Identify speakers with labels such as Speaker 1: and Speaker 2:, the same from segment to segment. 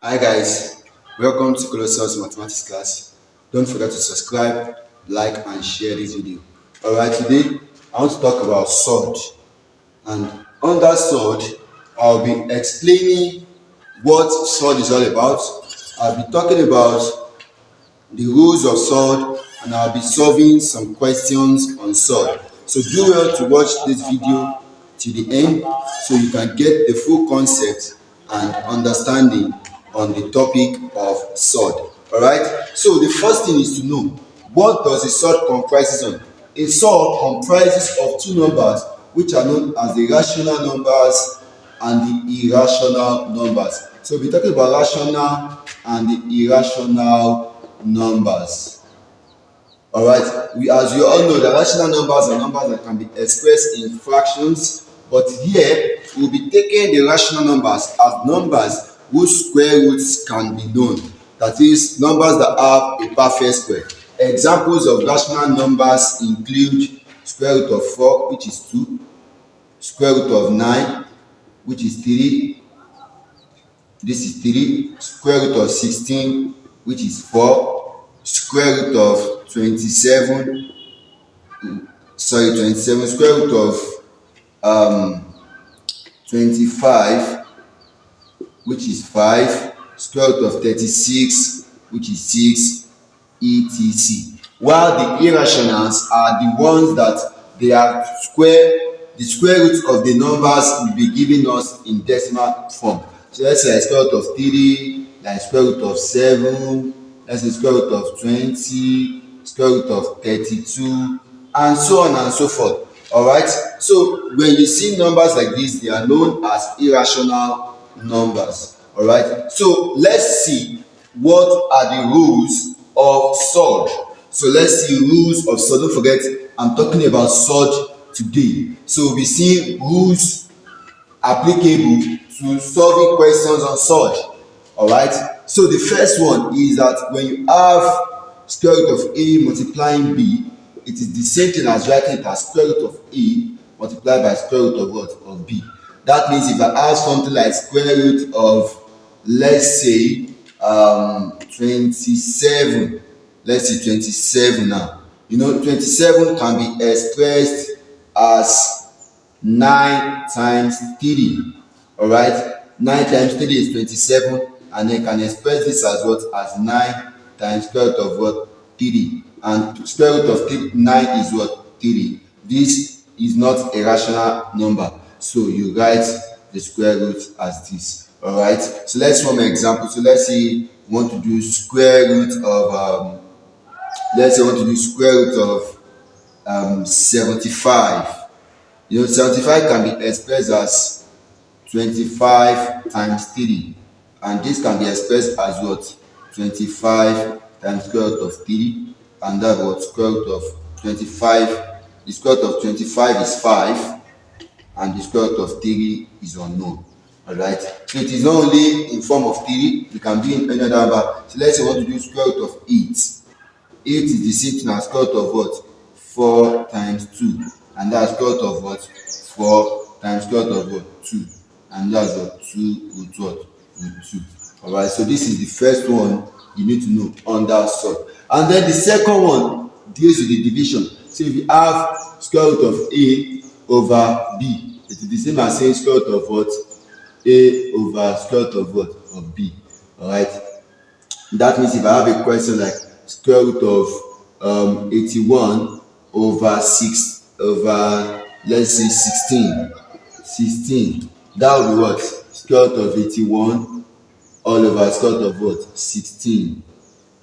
Speaker 1: Hi guys, welcome to Colossal Mathematics class. Don't forget to subscribe, like and share this video. Alright, today I want to talk about sword, and under sword I'll be explaining what sword is all about. I'll be talking about the rules of sword, and I'll be solving some questions on sword. So do well to watch this video to the end so you can get the full concept and understanding on the topic of sword. Alright, so the first thing is to know, what does a sword comprises of? A sword comprises of two numbers which are known as the rational numbers and the irrational numbers. So we'll be talking about rational and the irrational numbers. Alright, as we all know, the rational numbers are numbers that can be expressed in fractions, but here we'll be taking the rational numbers as numbers whose square roots can be known. That is, numbers that have a perfect square. Examples of rational numbers include square root of 4, which is 2, square root of 9, which is 3, this is 3, square root of 16, which is 4, square root of 27, square root of 25, which is 5, square root of 36, which is 6, etc. While the irrationals are the ones that they are the square root of the numbers will be giving us in decimal form. So let's say square root of 3, like square root of 7, let's say square root of 20, square root of 32, and so on and so forth. Alright, so when you see numbers like this, they are known as irrational numbers. Alright, so let's see what are the rules of sword. So let's see rules of sword. Don't forget, I'm talking about sword today. So we see rules applicable to solving questions on sword. Alright, so the first one is that when you have square root of a multiplying b, it is the same thing as writing it as square root of a multiplied by square root of what? Of b. That means if I have something like square root of, let's say 27, let's say 27 now. 27 can be expressed as 9 times 3. Alright, 9 times 3 is 27, and then can express this as what? As 9 times square root of what? 3. And square root of 9 is what? 3. This is not a rational number, so you write the square root as this. Alright, so let's form an example. So let's say we want to do square root of let's say we want to do square root of 75. 75 can be expressed as 25 times 3, and this can be expressed as what? 25 times square root of 3, and that what? Square root of 25. The square root of 25 is 5, and the square root of 3 is unknown. Alright, so it is not only in form of 3, it can be in any other number. So let's say we want to do square root of 8. 8 is the same thing as square root of what? 4 times 2, and that's square root of what? 4 times square root of what? 2, and that's what? 2 root what? Root 2. Alright, so this is the first one you need to know under sword. And then the second one deals with the division. So if you have square root of a over b, it is the same as saying square root of what? A over square root of what? Of b. Alright, that means if I have a question like square root of 81 over 6 over, let's say 16, that will be what? Square root of 81 all over square root of what? 16,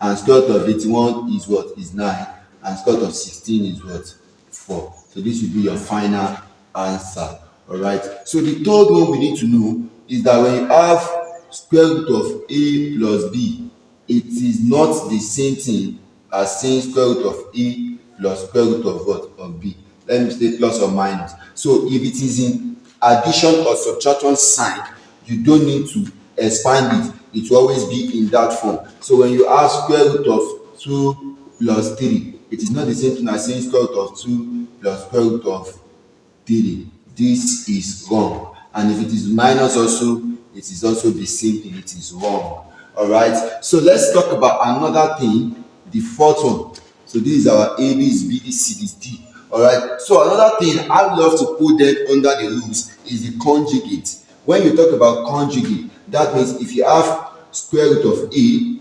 Speaker 1: and square root of 81 is what? Is 9, and square root of 16 is what? 4. So this will be your final answer. Alright, so the third one we need to know is that when you have square root of a plus b, it is not the same thing as saying square root of a plus square root of what? Of b. Let me say plus or minus. So if it is in addition or subtraction sign, you don't need to expand it. It will always be in that form. So when you have square root of 2 plus 3, it is not the same thing as saying square root of 2 plus square root of 3. This is wrong. And if it is minus also, it is also the same thing, it is wrong. All right, so let's talk about another thing, the fourth one. So this is our A, B, B, C, D. All right, so another thing I love to put them under the rules is the conjugate. When you talk about conjugate, that means if you have square root of A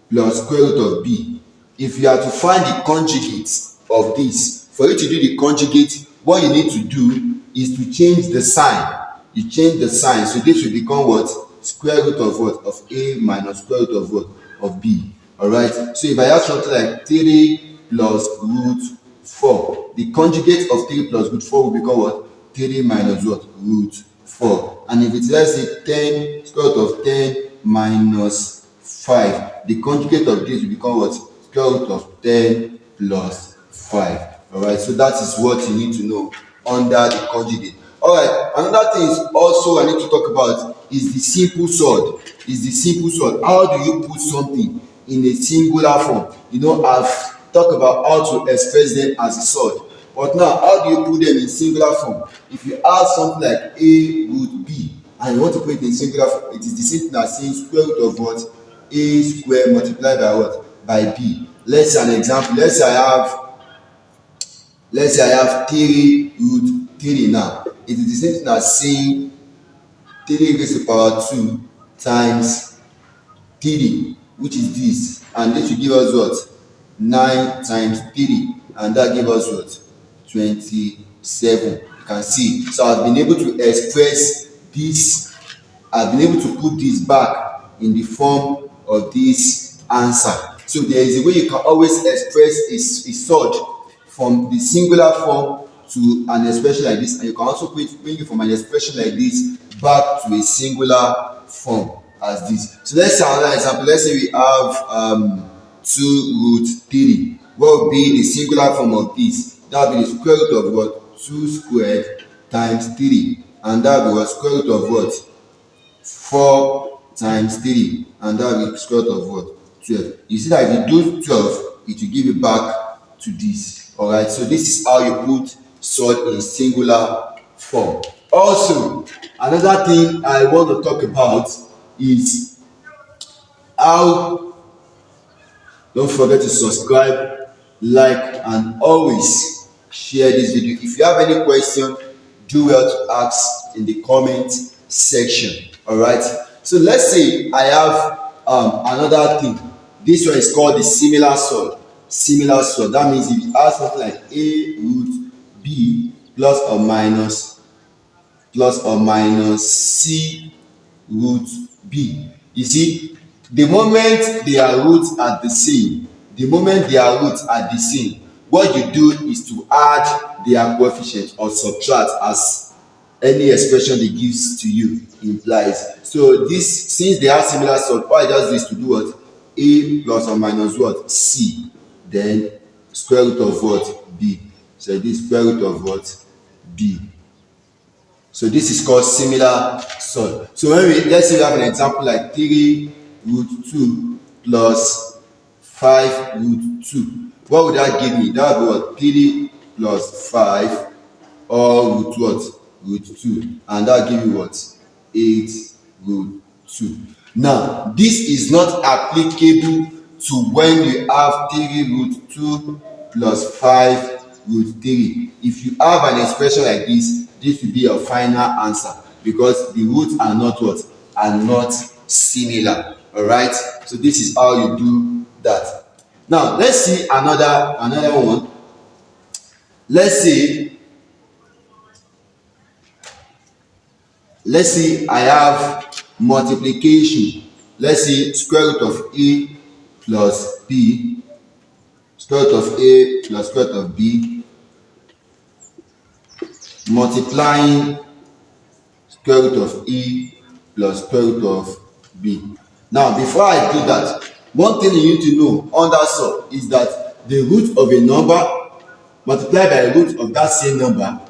Speaker 1: plus square root of B, if you are to find the conjugate of this, for you to do the conjugate, what you need to do is to change the sign. You change the sign, so this will become what? Square root of what? Of A minus square root of what? Of B. All right, so if I have something like 3 plus root 4, the conjugate of 3 plus root 4 will become what? 3 minus what? Root 4. And if it's, let's say, 10, square root of 10 minus 5, the conjugate of this will become what? Square root of 10 plus 5. All right, so that is what you need to know under the conjugate. All right, another thing is also I need to talk about is the simple sword. Is the simple sword. How do you put something in a singular form? You know, I've talked about how to express them as a sword. But now, how do you put them in singular form? If you add something like A root B and you want to put it in singular form, it is the same thing as saying square root of what? A square multiplied by what? By B. Let's say an example. Let's say I have 3 root 3 now. It is the same thing as saying 3 raised to the power 2 times 3, which is this. And this will give us what? 9 times 3. And that gives us what? 27. You can see. So I've been able to express this. I've been able to put this back in the form of this answer. So there is a way you can always express a surge from the singular form to an expression like this, and you can also bring it from an expression like this back to a singular form as this. So let's say another example. Let's say we have 2 root 3. What would be the singular form of this? That would be the square root of what? 2 squared times 3. And that would be what? Square root of what? 4 times 3. And that will be square root of what? 12. You see that if you do 12, it will give you back to this. Alright, so this is how you put sword in singular form. Also, another thing I want to talk about is how, don't forget to subscribe, like, and always share this video. If you have any question, do well to ask in the comment section. All right, so let's say I have another thing. This one is called the similar sword. Similar sword, that means if you add something like A root B plus or minus C root B. You see, the moment their roots are the same, what you do is to add their coefficient or subtract as any expression they gives to you implies. So this, since they have similar sort, all I just do is to do what? A plus or minus what? C. Then square root of what? B. So this square root of what? B. So this is called similar sort. So when let's say we have an example like 3 root 2 plus 5 root 2. What would that give me? That would be what? 3 plus 5 or root what? Root 2. And that give you what? 8 root 2. Now, this is not applicable to when you have 3 root 2 plus 5 root 3. If you have an expression like this, this will be your final answer because the roots are not what? Are not similar. Alright? So this is how you do that. Now, let's see another one. Let's say I have multiplication. Let's say square root of A plus B, square root of A plus square root of B, multiplying square root of A plus square root of B. Now, before I do that, one thing you need to know under sum is that the root of a number multiplied by the root of that same number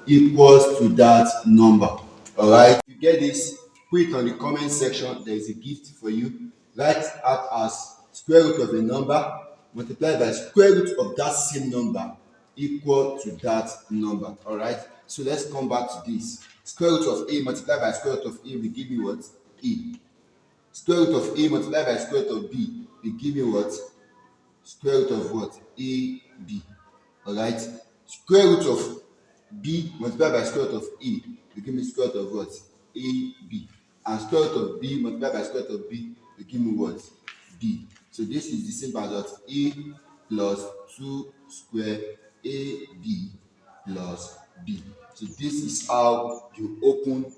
Speaker 1: equals to that number. Alright, if you get this, put it on the comment section. There is a gift for you. Write out as square root of a number multiplied by square root of that same number equal to that number. Alright, so let's come back to this. Square root of A multiplied by square root of A will give me what? A. Square root of A multiplied by square root of B will give me what? Square root of what? AB. Alright? Square root of B multiplied by square root of A will give me square root of what? AB. And square root of B multiplied by square root of B will give me what? B. So this is the same as what? A plus 2 square AB plus B. So this is how you open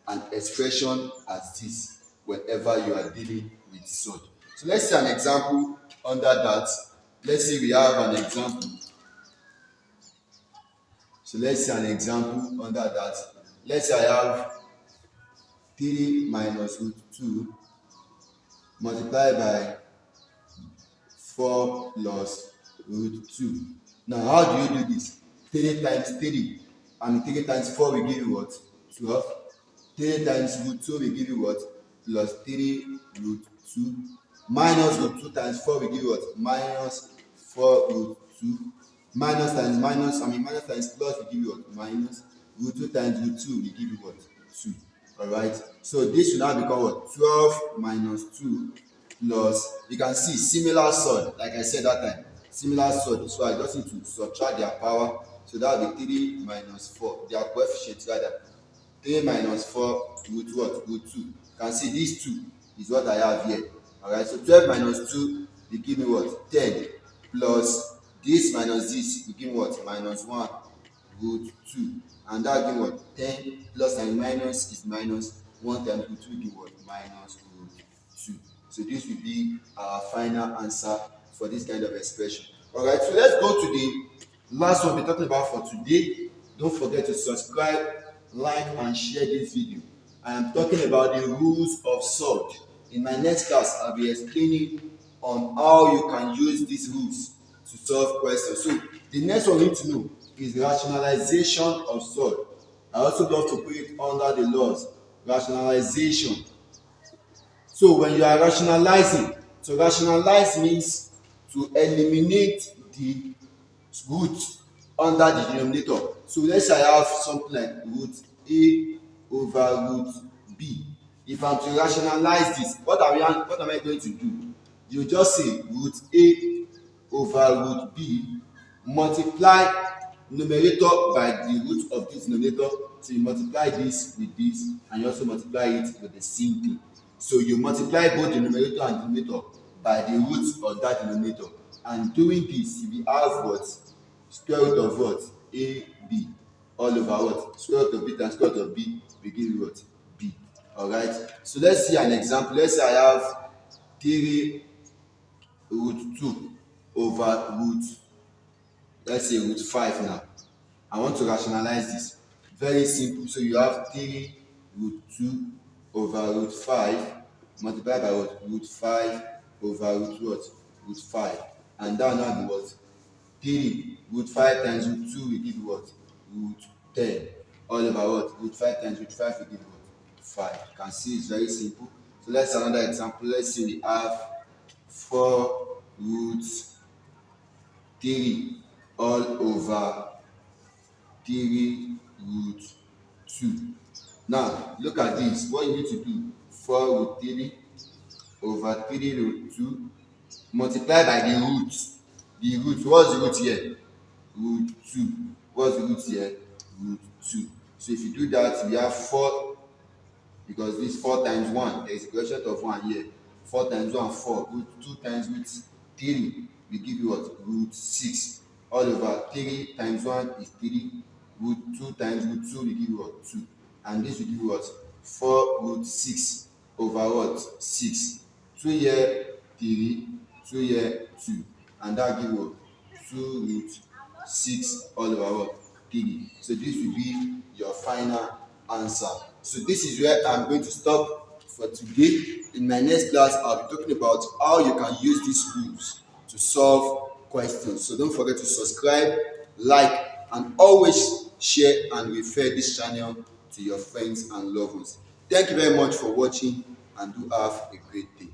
Speaker 1: an expression as this whenever you are dealing with sod. So let's see an example under that. Let's say we have an example. So let's see an example under that. Let's say I have 3 minus root 2 multiplied by 4 plus root 2. Now, how do you do this? 3 times 3. And 3 times 4 will give you what? 12. 3 times root 2 will give you what? Plus 3 root 2. Minus root 2 times 4 will give you what? Minus 4 root 2. Minus times minus, minus times plus will give you what? Minus. Root 2 times root 2 will give you what? 2. Alright? So this will now become what? 12 minus 2 plus, you can see similar sort, like I said that time. Similar sort, so I just need to subtract their power. So that will be 3 minus 4. Their coefficients rather. 3 minus 4 root what? Root 2. You can see this 2 is what I have here. Alright, so 12 minus 2 will give me what? 10. Plus this minus this will give me what? Minus 1 root 2. And that will give me what? 10 plus and minus is minus. 1 times root 2 will give what? Minus root 2. So this will be our final answer for this kind of expression. Alright, so let's go to the last one we're talking about for today. Don't forget to subscribe, like, and share this video. I am talking about the rules of sort. In my next class, I'll be explaining on how you can use these rules to solve questions. So the next one we need to know is rationalization of sort. I also love to put it under the laws. Rationalization. So when you are rationalizing, to rationalize means to eliminate the root under the denominator. So let's say I have something like root A over root B. If I'm to rationalize this, what am I going to do? You just say root A over root B, multiply numerator by the root of this denominator. So you multiply this with this, and you also multiply it with the same thing. So you multiply both the numerator and denominator by the root of that denominator. And doing this, you will have what? Square root of what? A, B. All over what? Square root of B times square root of B will give you what? B. Alright? So let's see an example. Let's say I have 3 root 2 over root, let's say root 5 now. I want to rationalize this. Very simple. So you have 3 root 2 over root 5 multiplied by what? Root 5 over root what? Root 5. And that now be what? 3 root 5 times root 2 will give you what? Root 10. All over what? Root 5 times root 5 will give you what? 5. You can see it's very simple. So let's another example. Let's say we have 4 root 3 all over 3 root 2. Now look at this. What you need to do? 4 root 3 over 3 root 2 multiply by the root. The root, what's the root here? Root 2. What's the root here? Root 2. So if you do that, we have 4, because this 4 times 1, there is a quotient of 1 here. 4 times 1, 4. Root 2 times root 3 will give you what? Root 6. All over 3 times 1 is 3. Root 2 times root 2 will give you what? 2. And this will give you what? 4 root 6 over what? 6. 2 here, 3. 2 here, 2. And that give you 2 root 6 all over what? 3. So this will be your final answer. So this is where I'm going to stop for today. In my next class, I'll be talking about how you can use these rules to solve questions. So don't forget to subscribe, like, and always share and refer this channel to your friends and loved ones. Thank you very much for watching, and do have a great day.